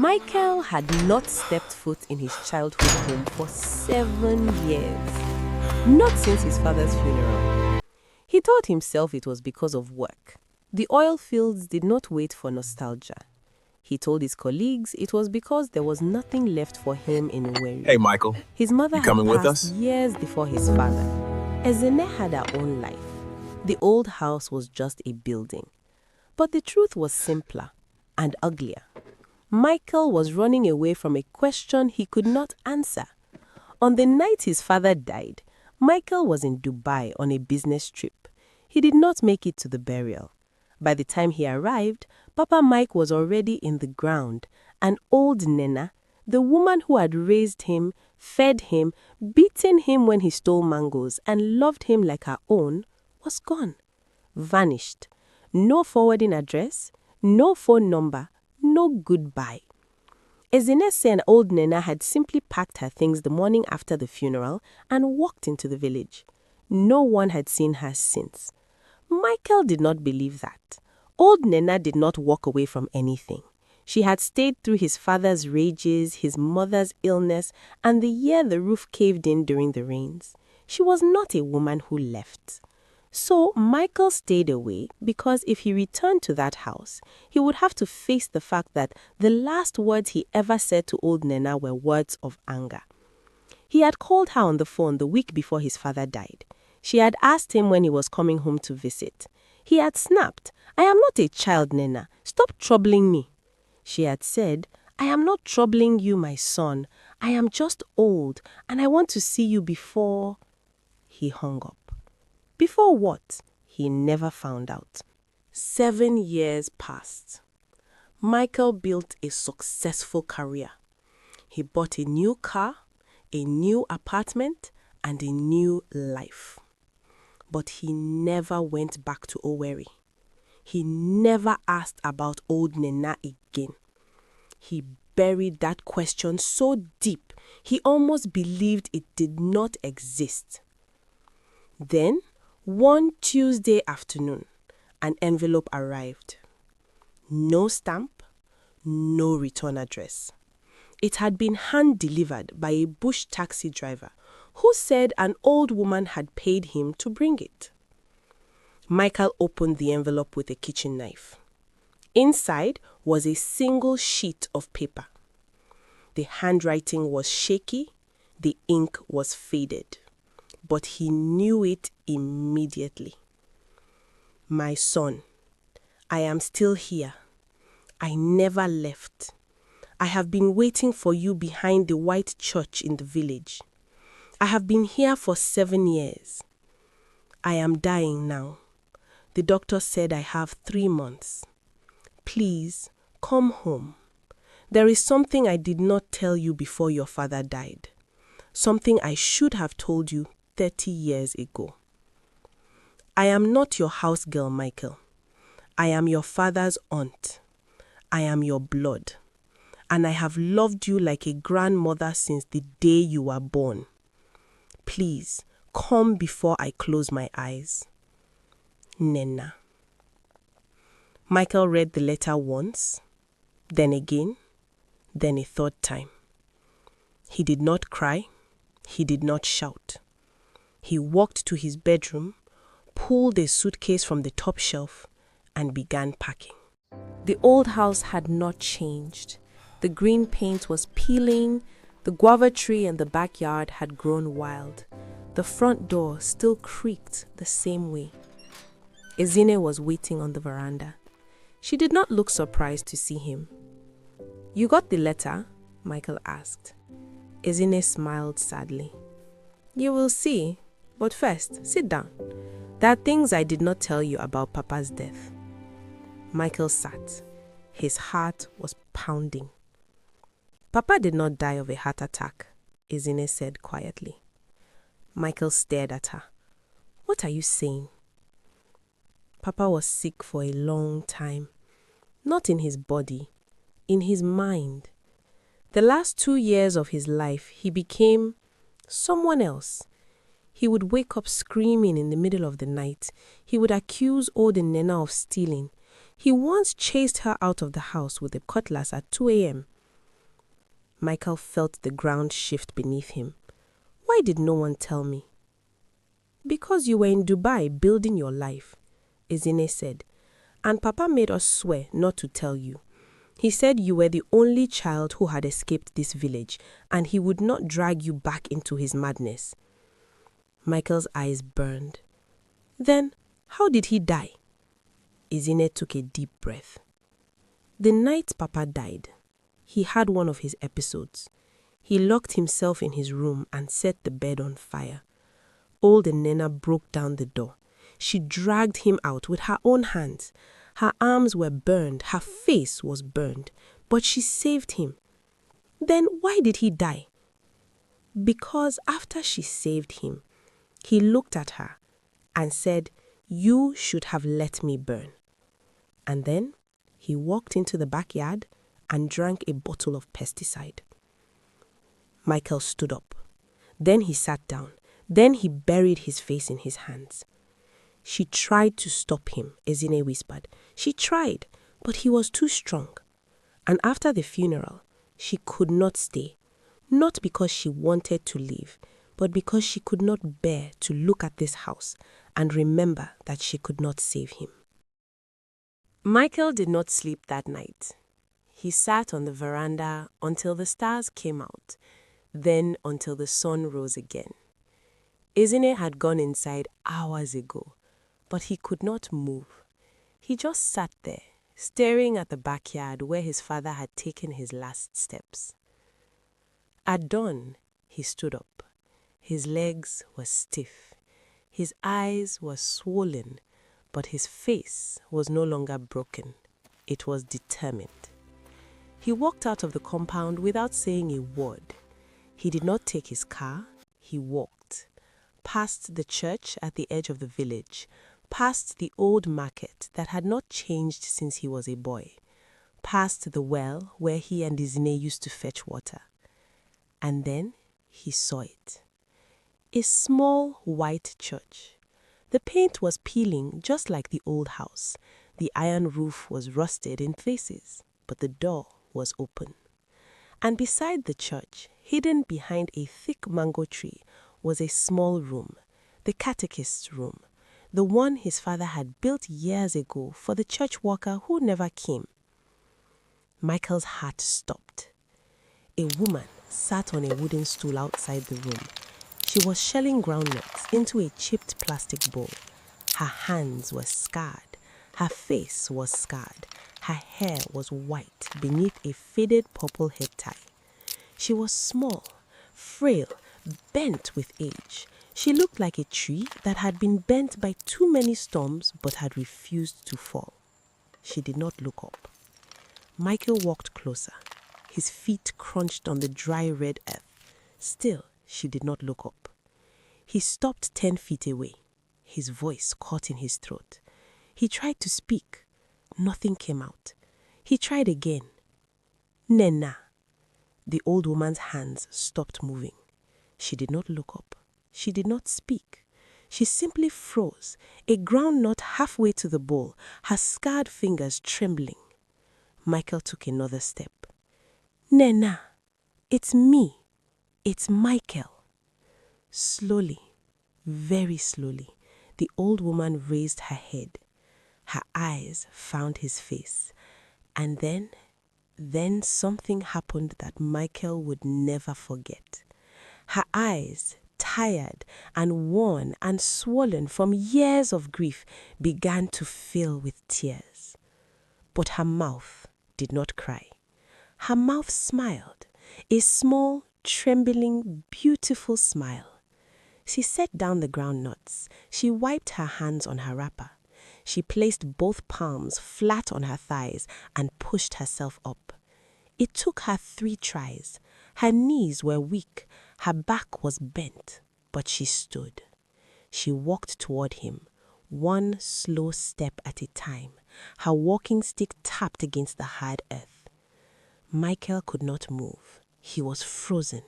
Michael had not stepped foot in his childhood home for 7 years. Not since his father's funeral. He told himself it was because of work. The oil fields did not wait for nostalgia. He told his colleagues it was because there was nothing left for him in Owerri. Hey, Michael. His mother You had coming with passed us? years before his father. Nnenna had her own life. The old house was just a building. But the truth was simpler and uglier. Michael was running away from a question he could not answer. On the night his father died, Michael was in Dubai on a business trip. He did not make it to the burial. By the time he arrived, Papa Mike was already in the ground, and old Nnenna, the woman who had raised him, fed him, beaten him when he stole mangoes, and loved him like her own, was gone. Vanished. No forwarding address, no phone number, no goodbye. Ezinne and old Nnenna had simply packed her things the morning after the funeral and walked into the village. No one had seen her since. Michael did not believe that. Old Nnenna did not walk away from anything. She had stayed through his father's rages, his mother's illness, and the year the roof caved in during the rains. She was not a woman who left. So Michael stayed away because if he returned to that house, he would have to face the fact that the last words he ever said to old Nnenna were words of anger. He had called her on the phone the week before his father died. She had asked him when he was coming home to visit. He had snapped, "I am not a child, Nnenna. Stop troubling me." She had said, "I am not troubling you, my son. I am just old and I want to see you before." He hung up. Before what? He never found out. 7 years passed. Michael built a successful career. He bought a new car, a new apartment, and a new life. But he never went back to Owerri. He never asked about old Nnenna again. He buried that question so deep, he almost believed it did not exist. Then, one Tuesday afternoon, an envelope arrived. No stamp, no return address. It had been hand-delivered by a bush taxi driver who said an old woman had paid him to bring it. Michael opened the envelope with a kitchen knife. Inside was a single sheet of paper. The handwriting was shaky, the ink was faded, but he knew it immediately. "My son, I am still here. I never left. I have been waiting for you behind the white church in the village. I have been here for 7 years. I am dying now. The doctor said I have 3 months. Please, come home. There is something I did not tell you before your father died. Something I should have told you 30 years ago. I am not your house girl, Michael. I am your father's aunt. I am your blood. And I have loved you like a grandmother since the day you were born. Please, come before I close my eyes. Nnenna." Michael read the letter once, then again, then a third time. He did not cry. He did not shout. He walked to his bedroom, pulled a suitcase from the top shelf, and began packing. The old house had not changed. The green paint was peeling. The guava tree in the backyard had grown wild. The front door still creaked the same way. Ezinne was waiting on the veranda. She did not look surprised to see him. "You got the letter?" Michael asked. Ezinne smiled sadly. "You will see, but first, sit down. There are things I did not tell you about Papa's death." Michael sat. His heart was pounding. "Papa did not die of a heart attack," Ezinne said quietly. Michael stared at her. "What are you saying?" "Papa was sick for a long time. Not in his body, in his mind. The last 2 years of his life, he became someone else. He would wake up screaming in the middle of the night. He would accuse old Nnenna of stealing. He once chased her out of the house with a cutlass at 2 a.m. Michael felt the ground shift beneath him. Why did no one tell me? Because you were in Dubai building your life, Nnenna said, and Papa made us swear not to tell you. He said you were the only child who had escaped this village and he would not drag you back into his madness. Michael's eyes burned. Then, how did he die? Nnenna took a deep breath. The night Papa died, he had one of his episodes. He locked himself in his room and set the bed on fire. Old Nnenna broke down the door. She dragged him out with her own hands. Her arms were burned, her face was burned, but she saved him. Then why did he die? Because after she saved him, he looked at her and said, "You should have let me burn." And then he walked into the backyard and drank a bottle of pesticide. Michael stood up. Then he sat down. Then he buried his face in his hands. She tried to stop him, Nnenna whispered. She tried, but he was too strong. And after the funeral, she could not stay. Not because she wanted to leave, but because she could not bear to look at this house and remember that she could not save him. Michael did not sleep that night. He sat on the veranda until the stars came out, then until the sun rose again. Nnenna had gone inside hours ago, but he could not move. He just sat there, staring at the backyard where his father had taken his last steps. At dawn, he stood up. His legs were stiff. His eyes were swollen, but his face was no longer broken. It was determined. He walked out of the compound without saying a word. He did not take his car. He walked. Past the church at the edge of the village, past the old market that had not changed since he was a boy, past the well where he and Nnenna used to fetch water. And then he saw it. A small white church. The paint was peeling just like the old house. The iron roof was rusted in places, but the door was open. And beside the church, hidden behind a thick mango tree, was a small room, the catechist's room, the one his father had built years ago for the church worker who never came. Michael's heart stopped. A woman sat on a wooden stool outside the room. She was shelling groundnuts into a chipped plastic bowl. Her hands were scarred. Her face was scarred. Her hair was white beneath a faded purple head tie. She was small, frail, bent with age. She looked like a tree that had been bent by too many storms but had refused to fall. She did not look up. Michael walked closer. His feet crunched on the dry red earth. Still, she did not look up. He stopped 10 feet away. His voice caught in his throat. He tried to speak. Nothing came out. He tried again. "Nnenna." The old woman's hands stopped moving. She did not look up. She did not speak. She simply froze, a groundnut halfway to the bowl, her scarred fingers trembling. Michael took another step. "Nnenna, it's me. It's Michael." Slowly, very slowly, the old woman raised her head. Her eyes found his face. And then something happened that Michael would never forget. Her eyes, tired and worn and swollen from years of grief, began to fill with tears. But her mouth did not cry. Her mouth smiled, a small, trembling, beautiful smile. She set down the groundnuts. She wiped her hands on her wrapper. She placed both palms flat on her thighs and pushed herself up. It took her 3 tries. Her knees were weak. Her back was bent, but she stood. She walked toward him, one slow step at a time. Her walking stick tapped against the hard earth. Michael could not move. He was frozen.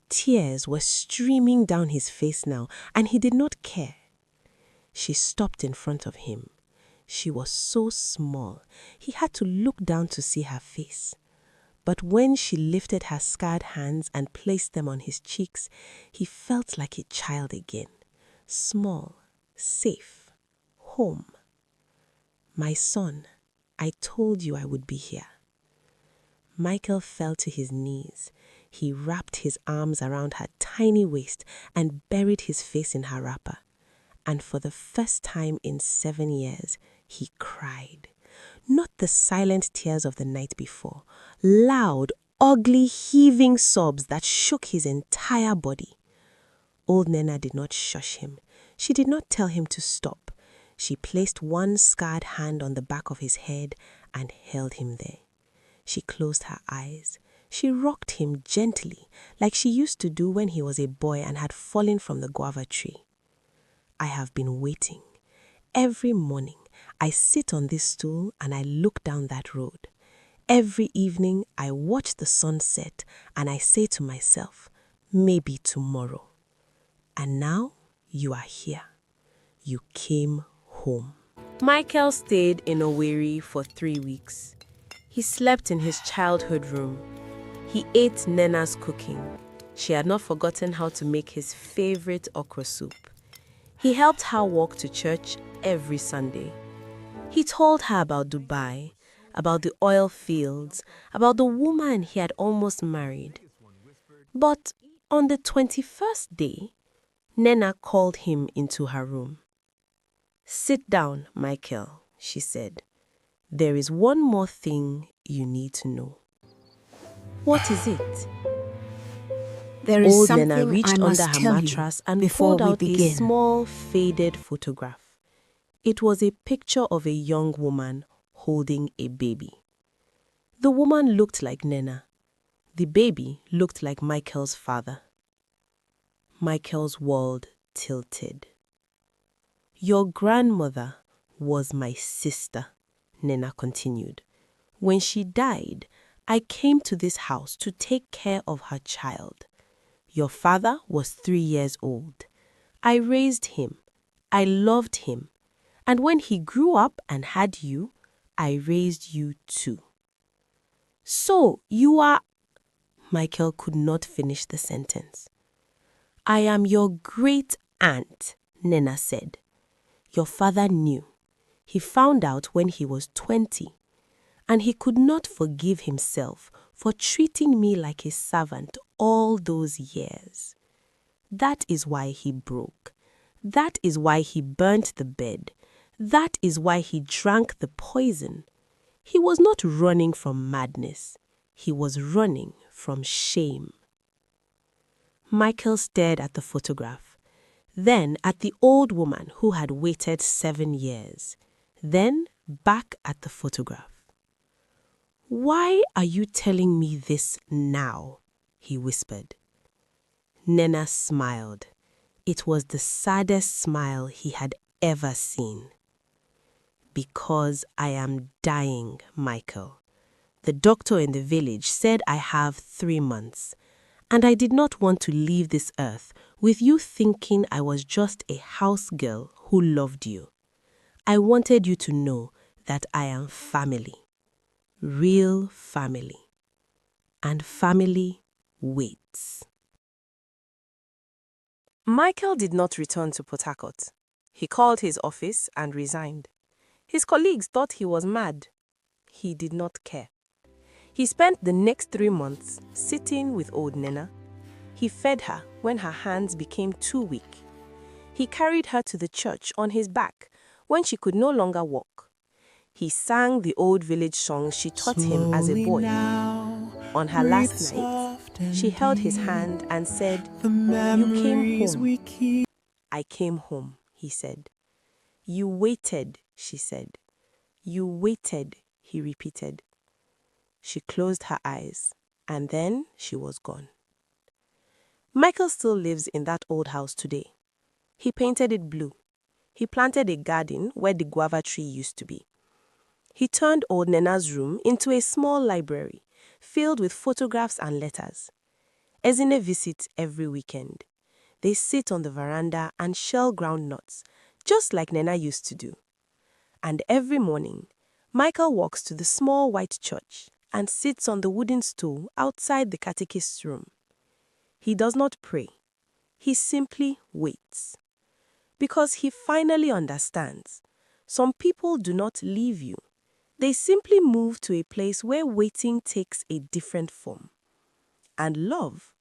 Tears were streaming down his face now, and he did not care. She stopped in front of him. She was so small. He had to look down to see her face. But when she lifted her scarred hands and placed them on his cheeks, he felt like a child again. Small, safe, home. "My son, I told you I would be here." Michael fell to his knees. He wrapped his arms around her tiny waist and buried his face in her wrapper. And for the first time in 7 years, he cried. Not the silent tears of the night before, loud, ugly, heaving sobs that shook his entire body. Old Nnenna did not shush him. She did not tell him to stop. She placed one scarred hand on the back of his head and held him there. She closed her eyes. She rocked him gently, like she used to do when he was a boy and had fallen from the guava tree. "I have been waiting. Every morning, I sit on this stool and I look down that road. Every evening, I watch the sun set and I say to myself, maybe tomorrow. And now, you are here. You came home." Michael stayed in Owerri for 3 weeks. He slept in his childhood room. He ate Nnenna's cooking. She had not forgotten how to make his favorite okra soup. He helped her walk to church every Sunday. He told her about Dubai, about the oil fields, about the woman he had almost married. But on the 21st day, Nnenna called him into her room. "Sit down, Michael," she said. "There is one more thing you need to know." "What is it?" There is Old something Nnenna reached I must under her tell mattress you and before pulled we out a begin. small, faded photograph. It was a picture of a young woman holding a baby. The woman looked like Nnenna. The baby looked like Michael's father. Michael's world tilted. "Your grandmother was my sister," Nnenna continued. "When she died, I came to this house to take care of her child. Your father was 3 years old. I raised him. I loved him. And when he grew up and had you, I raised you too." "So you are—" Michael could not finish the sentence. "I am your great aunt," Nnenna said. "Your father knew. He found out when he was 20. And he could not forgive himself for treating me like a servant all those years. That is why he broke. That is why he burnt the bed. That is why he drank the poison. He was not running from madness. He was running from shame." Michael stared at the photograph, then at the old woman who had waited 7 years, then back at the photograph. "Why are you telling me this now?" he whispered. Nnenna smiled. It was the saddest smile he had ever seen. "Because I am dying, Michael. The doctor in the village said I have 3 months, and I did not want to leave this earth with you thinking I was just a house girl who loved you. I wanted you to know that I am family. Real family. And family waits." Michael did not return to Port Harcourt. He called his office and resigned. His colleagues thought he was mad. He did not care. He spent the next 3 months sitting with old Nnenna. He fed her when her hands became too weak. He carried her to the church on his back when she could no longer walk. He sang the old village songs she taught him as a boy. On her last night, she held his hand and said, "You came home." "I came home," he said. "You waited," she said. "You waited," he repeated. She closed her eyes, and then she was gone. Michael still lives in that old house today. He painted it blue. He planted a garden where the guava tree used to be. He turned old Nnenna's room into a small library filled with photographs and letters. Ezinne visits every weekend. They sit on the veranda and shell groundnuts, just like Nnenna used to do. And every morning, Michael walks to the small white church and sits on the wooden stool outside the catechist's room. He does not pray. He simply waits. Because he finally understands. Some people do not leave you. They simply move to a place where waiting takes a different form. And love,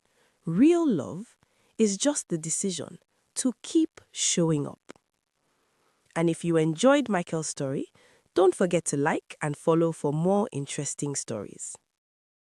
real love, is just the decision to keep showing up. And if you enjoyed Michael's story, don't forget to like and follow for more interesting stories.